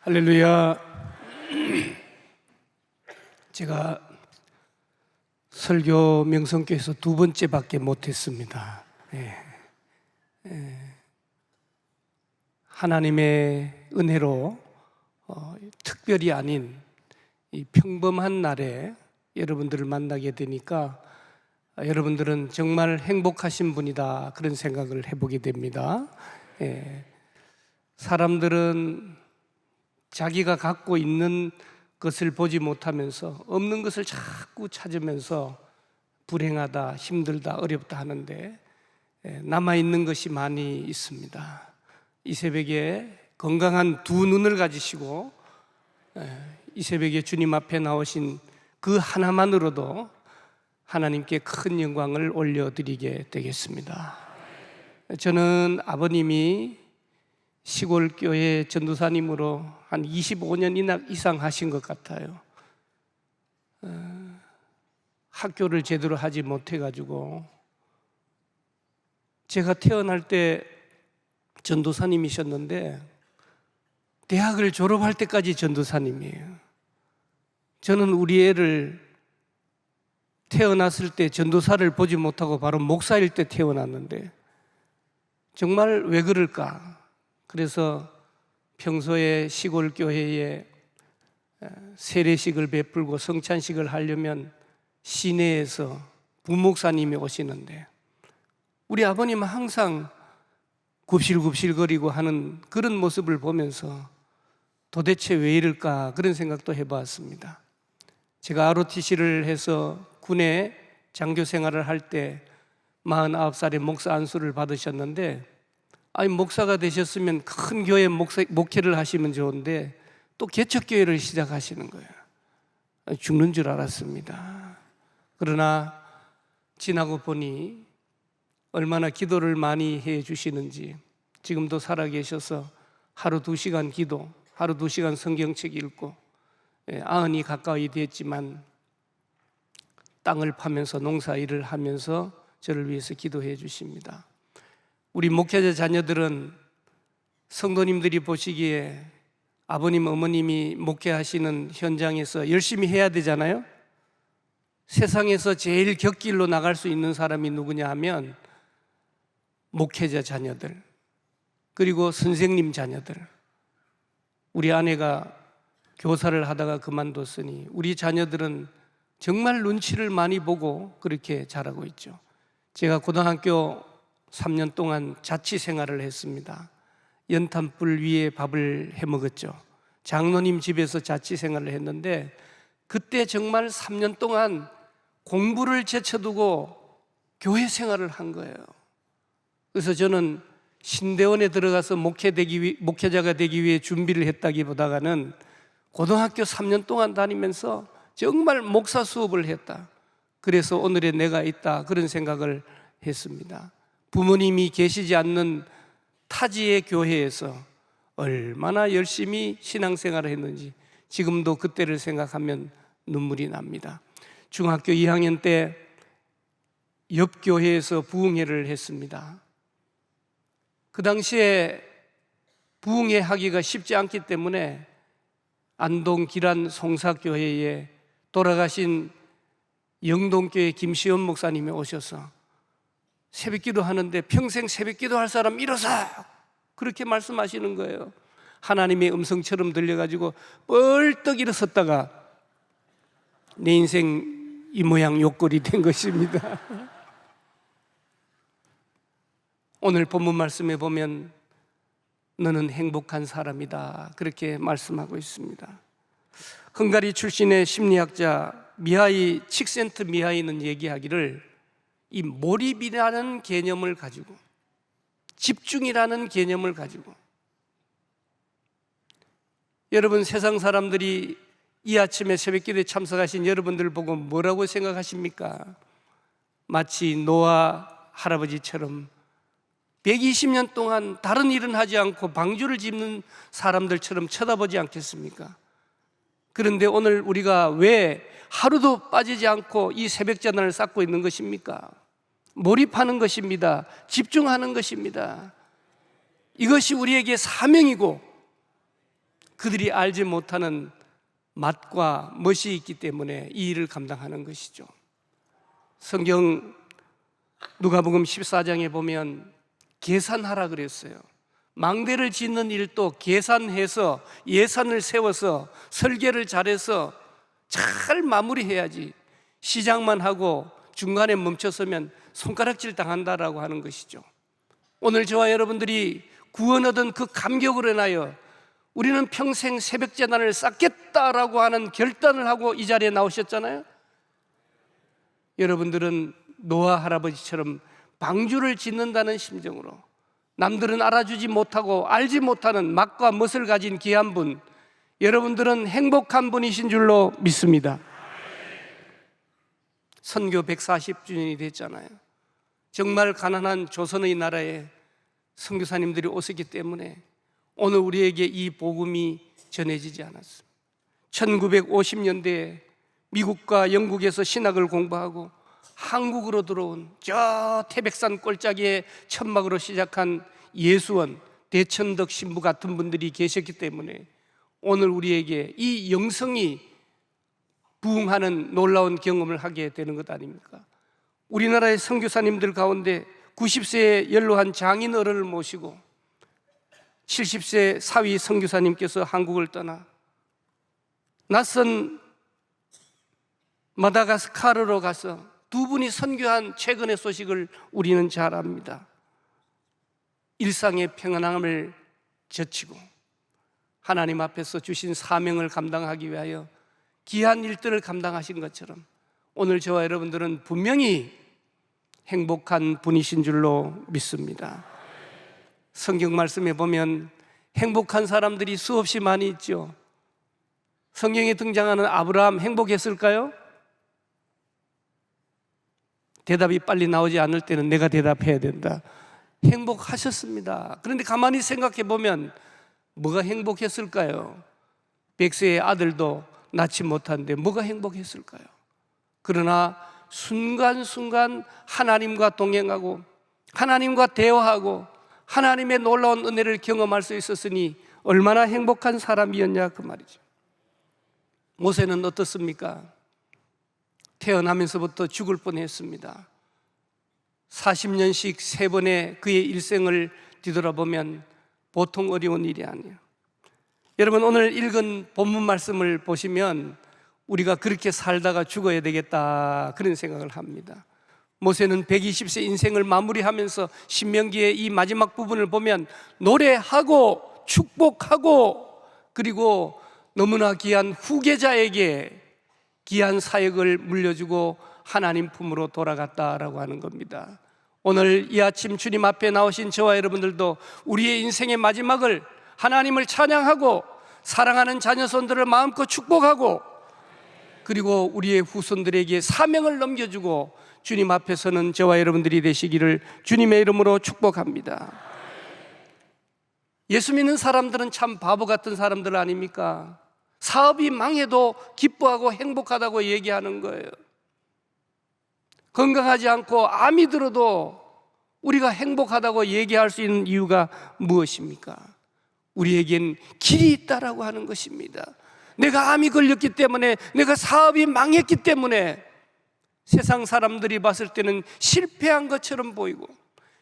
할렐루야. 제가 설교 명성교에서 두 번째밖에 못했습니다. 하나님의 은혜로 특별히 아닌 이 평범한 날에 여러분들을 만나게 되니까 여러분들은 정말 행복하신 분이다, 그런 생각을 해보게 됩니다. 사람들은 자기가 갖고 있는 것을 보지 못하면서 없는 것을 자꾸 찾으면서 불행하다, 힘들다, 어렵다 하는데 남아있는 것이 많이 있습니다. 이 새벽에 건강한 두 눈을 가지시고 이 새벽에 주님 앞에 나오신 그 하나만으로도 하나님께 큰 영광을 올려드리게 되겠습니다. 저는 아버님이 시골 교회 전도사님으로 한 25년 이상 하신 것 같아요. 학교를 제대로 하지 못해가지고 제가 태어날 때 전도사님이셨는데 대학을 졸업할 때까지 전도사님이에요. 저는 우리 애를 태어났을 때 전도사를 보지 못하고 바로 목사일 때 태어났는데 정말 왜 그럴까? 그래서 평소에 시골 교회에 세례식을 베풀고 성찬식을 하려면 시내에서 부목사님이 오시는데 우리 아버님은 항상 굽실굽실거리고 하는 그런 모습을 보면서 도대체 왜 이럴까, 그런 생각도 해봤습니다. 제가 ROTC를 해서 군에 장교 생활을 할 때 49살에 목사 안수를 받으셨는데, 아니 목사가 되셨으면 큰 교회 목회를 하시면 좋은데 또 개척교회를 시작하시는 거예요. 죽는 줄 알았습니다. 그러나 지나고 보니 얼마나 기도를 많이 해 주시는지, 지금도 살아계셔서 하루 2시간 기도, 하루 2시간 성경책 읽고 90이 가까이 됐지만 땅을 파면서 농사일을 하면서 저를 위해서 기도해 주십니다. 우리 목회자 자녀들은 성도님들이 보시기에 아버님, 어머님이 목회하시는 현장에서 열심히 해야 되잖아요. 세상에서 제일 곁길로 나갈 수 있는 사람이 누구냐 하면 목회자 자녀들, 그리고 선생님 자녀들. 우리 아내가 교사를 하다가 그만뒀으니 우리 자녀들은 정말 눈치를 많이 보고 그렇게 자라고 있죠. 제가 고등학교 3년 동안 자취 생활을 했습니다. 연탄불 위에 밥을 해 먹었죠. 장로님 집에서 자취 생활을 했는데 그때 정말 3년 동안 공부를 제쳐두고 교회 생활을 한 거예요. 그래서 저는 신대원에 들어가서 목회자가 되기 위해 준비를 했다기보다는 고등학교 3년 동안 다니면서 정말 목사 수업을 했다, 그래서 오늘의 내가 있다, 그런 생각을 했습니다. 부모님이 계시지 않는 타지의 교회에서 얼마나 열심히 신앙생활을 했는지 지금도 그때를 생각하면 눈물이 납니다. 중학교 2학년 때 옆 교회에서 부흥회를 했습니다. 그 당시에 부흥회 하기가 쉽지 않기 때문에 안동 기란 송사교회에 돌아가신 영동교회 김시원 목사님이 오셔서 새벽기도 하는데 평생 새벽기도 할 사람 일어서, 그렇게 말씀하시는 거예요. 하나님의 음성처럼 들려가지고 뻘떡 일어섰다가 내 인생 이 모양 요꼴이 된 것입니다. 오늘 본문 말씀에 보면 너는 행복한 사람이다, 그렇게 말씀하고 있습니다. 헝가리 출신의 심리학자 미하이 칙센트미하이는 얘기하기를 이 몰입이라는 개념을 가지고, 집중이라는 개념을 가지고, 여러분 세상 사람들이 이 아침에 새벽기도에 참석하신 여러분들 보고 뭐라고 생각하십니까? 마치 노아 할아버지처럼 120년 동안 다른 일은 하지 않고 방주를 짓는 사람들처럼 쳐다보지 않겠습니까? 그런데 오늘 우리가 왜 하루도 빠지지 않고 이 새벽전을 쌓고 있는 것입니까? 몰입하는 것입니다. 집중하는 것입니다. 이것이 우리에게 사명이고 그들이 알지 못하는 맛과 멋이 있기 때문에 이 일을 감당하는 것이죠. 성경 누가복음 14장에 보면 계산하라 그랬어요. 망대를 짓는 일도 계산해서 예산을 세워서 설계를 잘해서 잘 마무리해야지, 시작만 하고 중간에 멈춰서면 손가락질 당한다라고 하는 것이죠. 오늘 저와 여러분들이 구원 얻은 그 감격으로 인하여 우리는 평생 새벽제단을 쌓겠다라고 하는 결단을 하고 이 자리에 나오셨잖아요. 여러분들은 노아 할아버지처럼 방주를 짓는다는 심정으로, 남들은 알아주지 못하고 알지 못하는 맛과 멋을 가진 귀한 분, 여러분들은 행복한 분이신 줄로 믿습니다. 선교 140주년이 됐잖아요. 정말 가난한 조선의 나라에 선교사님들이 오셨기 때문에 오늘 우리에게 이 복음이 전해지지 않았습니다. 1950년대에 미국과 영국에서 신학을 공부하고 한국으로 들어온 저 태백산 꼴짜기의 천막으로 시작한 예수원, 대천덕 신부 같은 분들이 계셨기 때문에 오늘 우리에게 이 영성이 부흥하는 놀라운 경험을 하게 되는 것 아닙니까? 우리나라의 선교사님들 가운데 90세의 연로한 장인 어른을 모시고 70세 사위 선교사님께서 한국을 떠나 낯선 마다가스카르로 가서 두 분이 선교한 최근의 소식을 우리는 잘 압니다. 일상의 평안함을 젖히고 하나님 앞에서 주신 사명을 감당하기 위하여 귀한 일들을 감당하신 것처럼 오늘 저와 여러분들은 분명히 행복한 분이신 줄로 믿습니다. 성경 말씀에 보면 행복한 사람들이 수없이 많이 있죠. 성경에 등장하는 아브라함 행복했을까요? 대답이 빨리 나오지 않을 때는 내가 대답해야 된다. 행복하셨습니다. 그런데 가만히 생각해 보면 뭐가 행복했을까요? 백세의 아들도 낳지 못한데 뭐가 행복했을까요? 그러나 순간순간 하나님과 동행하고 하나님과 대화하고 하나님의 놀라운 은혜를 경험할 수 있었으니 얼마나 행복한 사람이었냐 그 말이죠. 모세는 어떻습니까? 태어나면서부터 죽을 뻔했습니다. 40년씩 3번의 그의 일생을 뒤돌아보면 보통 어려운 일이 아니에요. 여러분, 오늘 읽은 본문 말씀을 보시면 우리가 그렇게 살다가 죽어야 되겠다 그런 생각을 합니다. 모세는 120세 인생을 마무리하면서 신명기의 이 마지막 부분을 보면 노래하고 축복하고 그리고 너무나 귀한 후계자에게 귀한 사역을 물려주고 하나님 품으로 돌아갔다라고 하는 겁니다. 오늘 이 아침 주님 앞에 나오신 저와 여러분들도 우리의 인생의 마지막을 하나님을 찬양하고 사랑하는 자녀손들을 마음껏 축복하고 그리고 우리의 후손들에게 사명을 넘겨주고 주님 앞에 서는 저와 여러분들이 되시기를 주님의 이름으로 축복합니다. 예수 믿는 사람들은 참 바보 같은 사람들 아닙니까? 사업이 망해도 기뻐하고 행복하다고 얘기하는 거예요. 건강하지 않고 암이 들어도 우리가 행복하다고 얘기할 수 있는 이유가 무엇입니까? 우리에겐 길이 있다라고 하는 것입니다. 내가 암이 걸렸기 때문에, 내가 사업이 망했기 때문에 세상 사람들이 봤을 때는 실패한 것처럼 보이고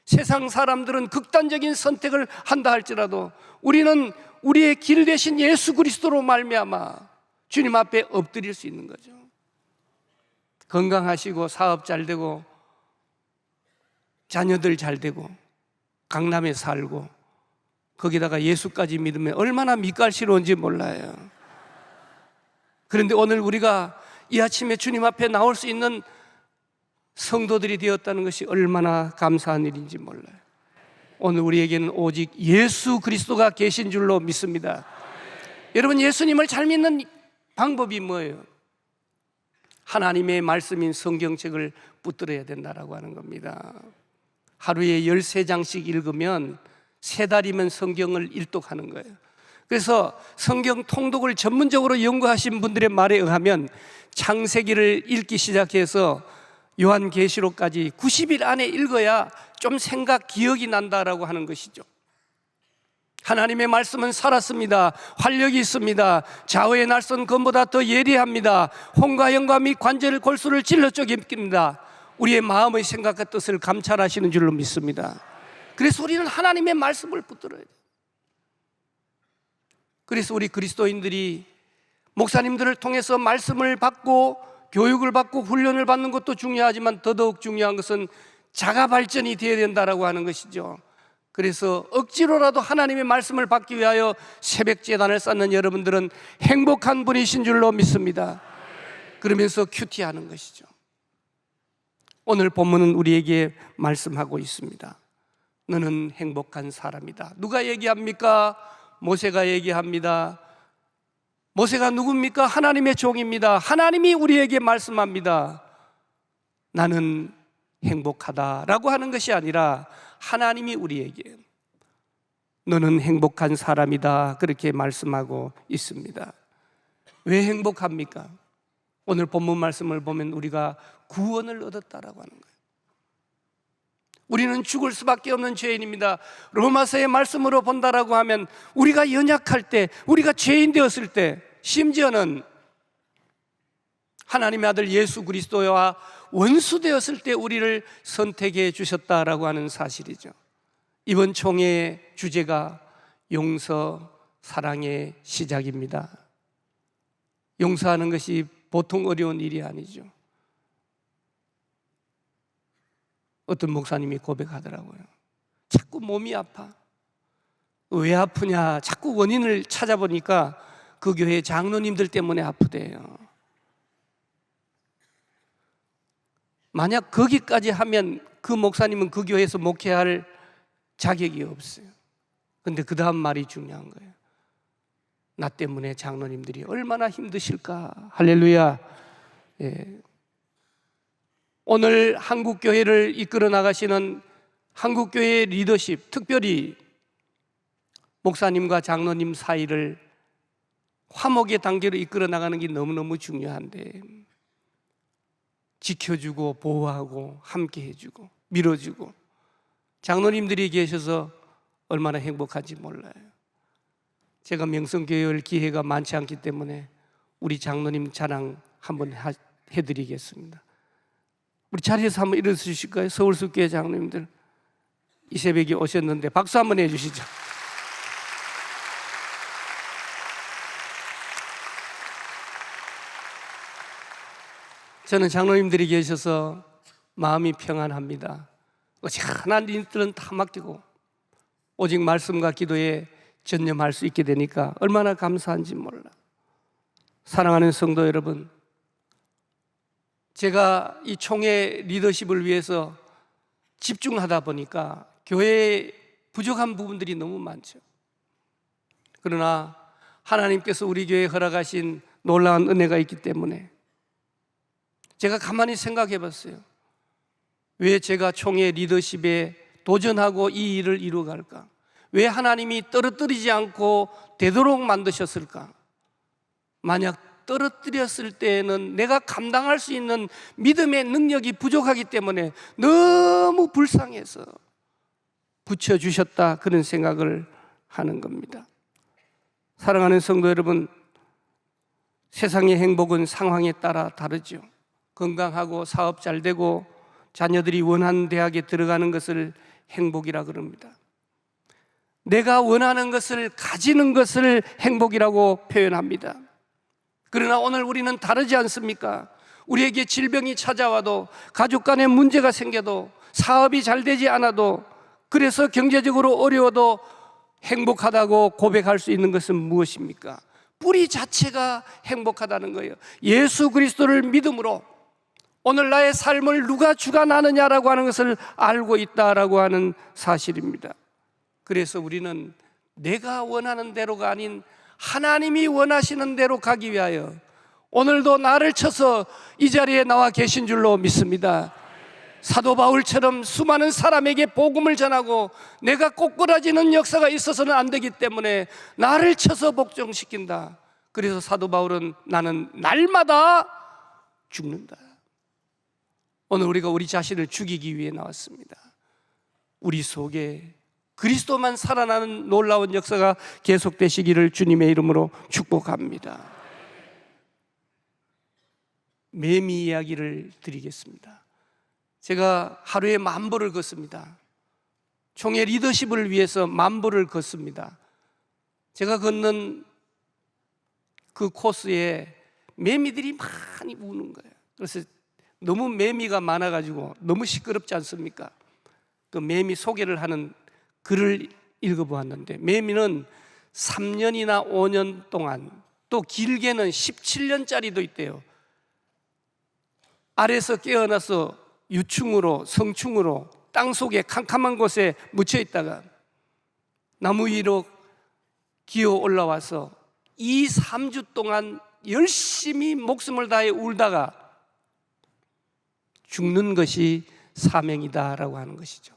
세상 사람들은 극단적인 선택을 한다 할지라도 우리는 우리의 길 대신 예수 그리스도로 말미암아 주님 앞에 엎드릴 수 있는 거죠. 건강하시고 사업 잘 되고 자녀들 잘 되고 강남에 살고 거기다가 예수까지 믿으면 얼마나 밑갈시로운지 몰라요. 그런데 오늘 우리가 이 아침에 주님 앞에 나올 수 있는 성도들이 되었다는 것이 얼마나 감사한 일인지 몰라요. 오늘 우리에게는 오직 예수 그리스도가 계신 줄로 믿습니다. 여러분, 예수님을 잘 믿는 방법이 뭐예요? 하나님의 말씀인 성경책을 붙들어야 된다라고 하는 겁니다. 하루에 13장씩 읽으면 3달이면 성경을 일독하는 거예요. 그래서 성경 통독을 전문적으로 연구하신 분들의 말에 의하면 창세기를 읽기 시작해서 요한계시록까지 90일 안에 읽어야 좀 생각, 기억이 난다라고 하는 것이죠. 하나님의 말씀은 살았습니다. 활력이 있습니다. 좌우의 날선 검보다 더 예리합니다. 홍과 영과 및 관절 골수를 찔러 쪼갭니다. 우리의 마음의 생각과 뜻을 감찰하시는 줄로 믿습니다. 그래서 우리는 하나님의 말씀을 붙들어야 돼요. 그래서 우리 그리스도인들이 목사님들을 통해서 말씀을 받고 교육을 받고 훈련을 받는 것도 중요하지만 더더욱 중요한 것은 자가 발전이 되어야 된다라고 하는 것이죠. 그래서 억지로라도 하나님의 말씀을 받기 위하여 새벽 제단을 쌓는 여러분들은 행복한 분이신 줄로 믿습니다. 그러면서 큐티하는 것이죠. 오늘 본문은 우리에게 말씀하고 있습니다. 너는 행복한 사람이다. 누가 얘기합니까? 모세가 얘기합니다. 모세가 누굽니까? 하나님의 종입니다. 하나님이 우리에게 말씀합니다. 나는 행복하다라고 하는 것이 아니라 하나님이 우리에게 너는 행복한 사람이다 그렇게 말씀하고 있습니다. 왜 행복합니까? 오늘 본문 말씀을 보면 우리가 구원을 얻었다라고 하는 거예요. 우리는 죽을 수밖에 없는 죄인입니다. 로마서의 말씀으로 본다라고 하면 우리가 연약할 때, 우리가 죄인 되었을 때, 심지어는 하나님의 아들 예수 그리스도와 원수 되었을 때 우리를 선택해 주셨다라고 하는 사실이죠. 이번 총회의 주제가 용서, 사랑의 시작입니다. 용서하는 것이 보통 어려운 일이 아니죠. 어떤 목사님이 고백하더라고요. 자꾸 몸이 아파. 왜 아프냐? 자꾸 원인을 찾아보니까 그 교회 장로님들 때문에 아프대요. 만약 거기까지 하면 그 목사님은 그 교회에서 목회할 자격이 없어요. 근데 그 다음 말이 중요한 거예요. 나 때문에 장로님들이 얼마나 힘드실까. 할렐루야. 예. 오늘 한국교회를 이끌어 나가시는 한국교회의 리더십, 특별히 목사님과 장로님 사이를 화목의 단계로 이끌어 나가는 게 너무너무 중요한데, 지켜주고 보호하고 함께 해주고 밀어주고, 장로님들이 계셔서 얼마나 행복한지 몰라요. 제가 명성교회 올 기회가 많지 않기 때문에 우리 장로님 자랑 한번 해드리겠습니다. 우리 자리에서 한번 일어서 주실까요? 서울숲교회 장로님들 이 새벽에 오셨는데 박수 한번 해주시죠. 저는 장로님들이 계셔서 마음이 평안합니다. 어지간한 일들은 다 맡기고 오직 말씀과 기도에 전념할 수 있게 되니까 얼마나 감사한지 몰라. 사랑하는 성도 여러분, 제가 이 총회 리더십을 위해서 집중하다 보니까 교회에 부족한 부분들이 너무 많죠. 그러나 하나님께서 우리 교회에 허락하신 놀라운 은혜가 있기 때문에 제가 가만히 생각해 봤어요. 왜 제가 총회 리더십에 도전하고 이 일을 이루어갈까? 왜 하나님이 떨어뜨리지 않고 되도록 만드셨을까? 만약 떨어뜨렸을 때에는 내가 감당할 수 있는 믿음의 능력이 부족하기 때문에 너무 불쌍해서 붙여주셨다, 그런 생각을 하는 겁니다. 사랑하는 성도 여러분, 세상의 행복은 상황에 따라 다르죠. 건강하고 사업 잘 되고 자녀들이 원하는 대학에 들어가는 것을 행복이라 그럽니다. 내가 원하는 것을 가지는 것을 행복이라고 표현합니다. 그러나 오늘 우리는 다르지 않습니까? 우리에게 질병이 찾아와도, 가족 간에 문제가 생겨도, 사업이 잘 되지 않아도, 그래서 경제적으로 어려워도 행복하다고 고백할 수 있는 것은 무엇입니까? 뿌리 자체가 행복하다는 거예요. 예수 그리스도를 믿음으로 오늘 나의 삶을 누가 주관하느냐라고 하는 것을 알고 있다라고 하는 사실입니다. 그래서 우리는 내가 원하는 대로가 아닌 하나님이 원하시는 대로 가기 위하여 오늘도 나를 쳐서 이 자리에 나와 계신 줄로 믿습니다. 사도 바울처럼 수많은 사람에게 복음을 전하고 내가 꼬꾸라지는 역사가 있어서는 안 되기 때문에 나를 쳐서 복종시킨다. 그래서 사도 바울은 나는 날마다 죽는다. 오늘 우리가 우리 자신을 죽이기 위해 나왔습니다. 우리 속에 그리스도만 살아나는 놀라운 역사가 계속되시기를 주님의 이름으로 축복합니다. 매미 이야기를 드리겠습니다. 제가 하루에 10,000보를 걷습니다. 총회 리더십을 위해서 10,000보를 걷습니다. 제가 걷는 그 코스에 매미들이 많이 우는 거예요. 그래서 너무 매미가 많아가지고 너무 시끄럽지 않습니까? 그 매미 소개를 하는 글을 읽어보았는데, 매미는 3년이나 5년 동안, 또 길게는 17년짜리도 있대요. 아래서 깨어나서 유충으로, 성충으로 땅속에 캄캄한 곳에 묻혀 있다가 나무 위로 기어 올라와서 2, 3주 동안 열심히 목숨을 다해 울다가 죽는 것이 사명이다라고 하는 것이죠.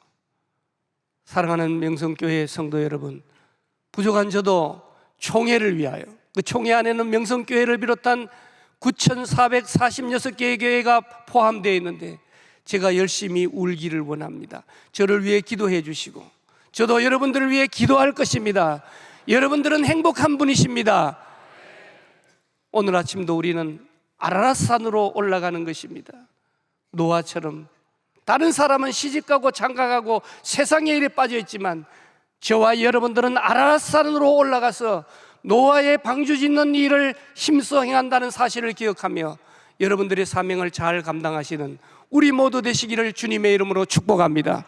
사랑하는 명성교회 성도 여러분, 부족한 저도 총회를 위하여, 그 총회 안에는 명성교회를 비롯한 9,446개의 교회가 포함되어 있는데 제가 열심히 울기를 원합니다. 저를 위해 기도해 주시고 저도 여러분들을 위해 기도할 것입니다. 여러분들은 행복한 분이십니다. 오늘 아침도 우리는 아라랏산으로 올라가는 것입니다. 노아처럼 다른 사람은 시집가고 장가가고 세상의 일에 빠져 있지만 저와 여러분들은 아라랏산으로 올라가서 노아의 방주 짓는 일을 힘써 행한다는 사실을 기억하며 여러분들의 사명을 잘 감당하시는 우리 모두 되시기를 주님의 이름으로 축복합니다.